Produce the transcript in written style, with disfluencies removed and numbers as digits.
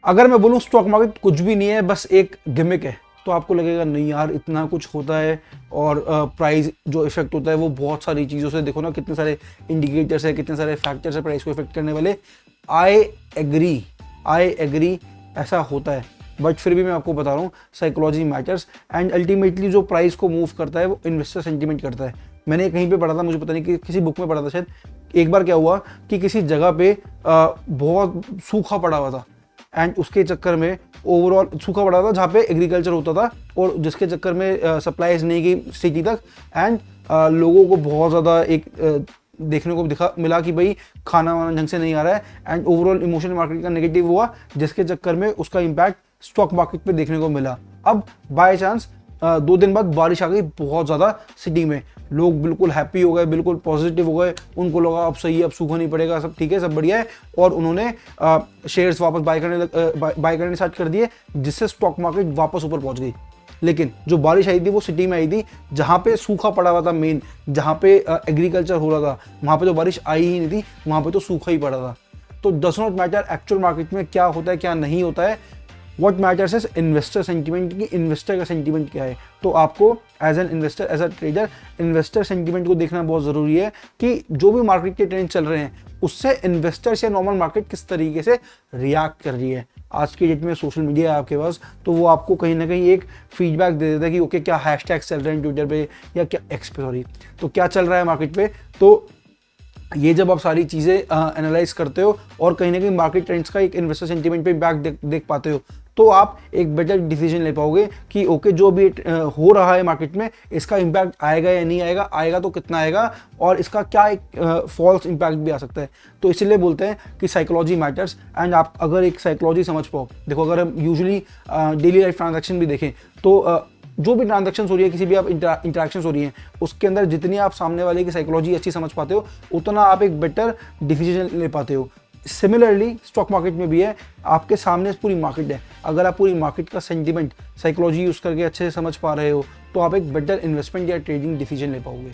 अगर मैं बोलूँ स्टॉक मार्केट कुछ भी नहीं है, बस एक गिमिक है, तो आपको लगेगा नहीं यार इतना कुछ होता है, और प्राइस जो इफेक्ट होता है वो बहुत सारी चीज़ों से, देखो ना कितने सारे इंडिकेटर्स है, कितने सारे फैक्टर्स है प्राइस को इफेक्ट करने वाले। आई एग्री ऐसा होता है, बट फिर भी मैं आपको बता रहा हूँ साइकोलॉजी मैटर्स, एंड अल्टीमेटली जो प्राइस को मूव करता है वो इन्वेस्टर सेंटीमेंट करता है। मैंने कहीं पे पढ़ा था, मुझे पता नहीं कि किसी बुक में पढ़ा था शायद, एक बार क्या हुआ कि किसी जगह पे बहुत सूखा पड़ा हुआ था, एंड उसके चक्कर में ओवरऑल सूखा पड़ा था जहाँ पे एग्रीकल्चर होता था, और जिसके चक्कर में सप्लाईज नहीं गई सिटी तक, एंड लोगों को बहुत ज़्यादा एक देखने को मिला कि भाई खाना वाना ढंग से नहीं आ रहा है, एंड ओवरऑल इमोशनल मार्केट का नेगेटिव हुआ, जिसके चक्कर में उसका इम्पैक्ट स्टॉक मार्केट पे देखने को मिला। अब बाय चांस 2 दिन बाद बारिश आ गई बहुत ज़्यादा सिटी में, लोग बिल्कुल हैप्पी हो गए, बिल्कुल पॉजिटिव हो गए, उनको लगा अब सही है, अब सूखा नहीं पड़ेगा, सब ठीक है, सब बढ़िया है, और उन्होंने शेयर्स वापस बाय करने स्टार्ट कर दिए, जिससे स्टॉक मार्केट वापस ऊपर पहुंच गई। लेकिन जो बारिश आई थी वो सिटी में आई थी जहाँ पे सूखा पड़ा हुआ था, मेन जहाँ पे एग्रीकल्चर हो रहा था, वहाँ पे तो बारिश आई ही नहीं थी, वहाँ पे तो सूखा ही पड़ा था। तो does not matter actual market में क्या होता है क्या नहीं होता है, what matters is investor sentiment, कि इन्वेस्टर का सेंटीमेंट क्या है। तो आपको as an investor, as a trader, investor sentiment को देखना बहुत ज़रूरी है कि जो भी मार्केट के ट्रेंड चल रहे हैं उससे इन्वेस्टर्स या नॉर्मल मार्केट किस तरीके से रिएक्ट कर रही है। आज के डेट में सोशल मीडिया है आपके पास, तो वो आपको कहीं ना कहीं एक फीडबैक दे देता है कि ओके क्या हैशटैग्स चल रहे हैं ट्विटर पे, या क्या एक्स पे सॉरी, तो क्या चल रहा है मार्केट पे। तो ये जब आप सारी चीज़ें एनालाइज करते हो और कहीं ना कहीं मार्केट ट्रेंड्स का एक इन्वेस्टर सेंटीमेंट पे इम्पैक्ट देख पाते हो, तो आप एक बेटर डिसीजन ले पाओगे कि ओके जो भी हो रहा है मार्केट में, इसका इम्पैक्ट आएगा या नहीं आएगा, आएगा तो कितना आएगा, और इसका क्या एक फॉल्स इम्पैक्ट भी आ सकता है। तो इसलिए बोलते हैं कि साइकोलॉजी मैटर्स, एंड आप अगर एक साइकोलॉजी समझ पाओ, देखो अगर हम यूजुअली डेली लाइफ ट्रांजैक्शन भी देखें तो जो भी ट्रांजैक्शन हो रही है, किसी भी आप इंटरेक्शन हो रही हैं, उसके अंदर जितनी आप सामने वाले की साइकोलॉजी अच्छी समझ पाते हो, उतना आप एक बेटर डिसीजन ले पाते हो। सिमिलरली स्टॉक मार्केट में भी है, आपके सामने पूरी मार्केट है, अगर आप पूरी मार्केट का सेंटीमेंट साइकोलॉजी यूज़ करके अच्छे से समझ पा रहे हो, तो आप एक बेटर इन्वेस्टमेंट या ट्रेडिंग डिसीजन ले पाओगे।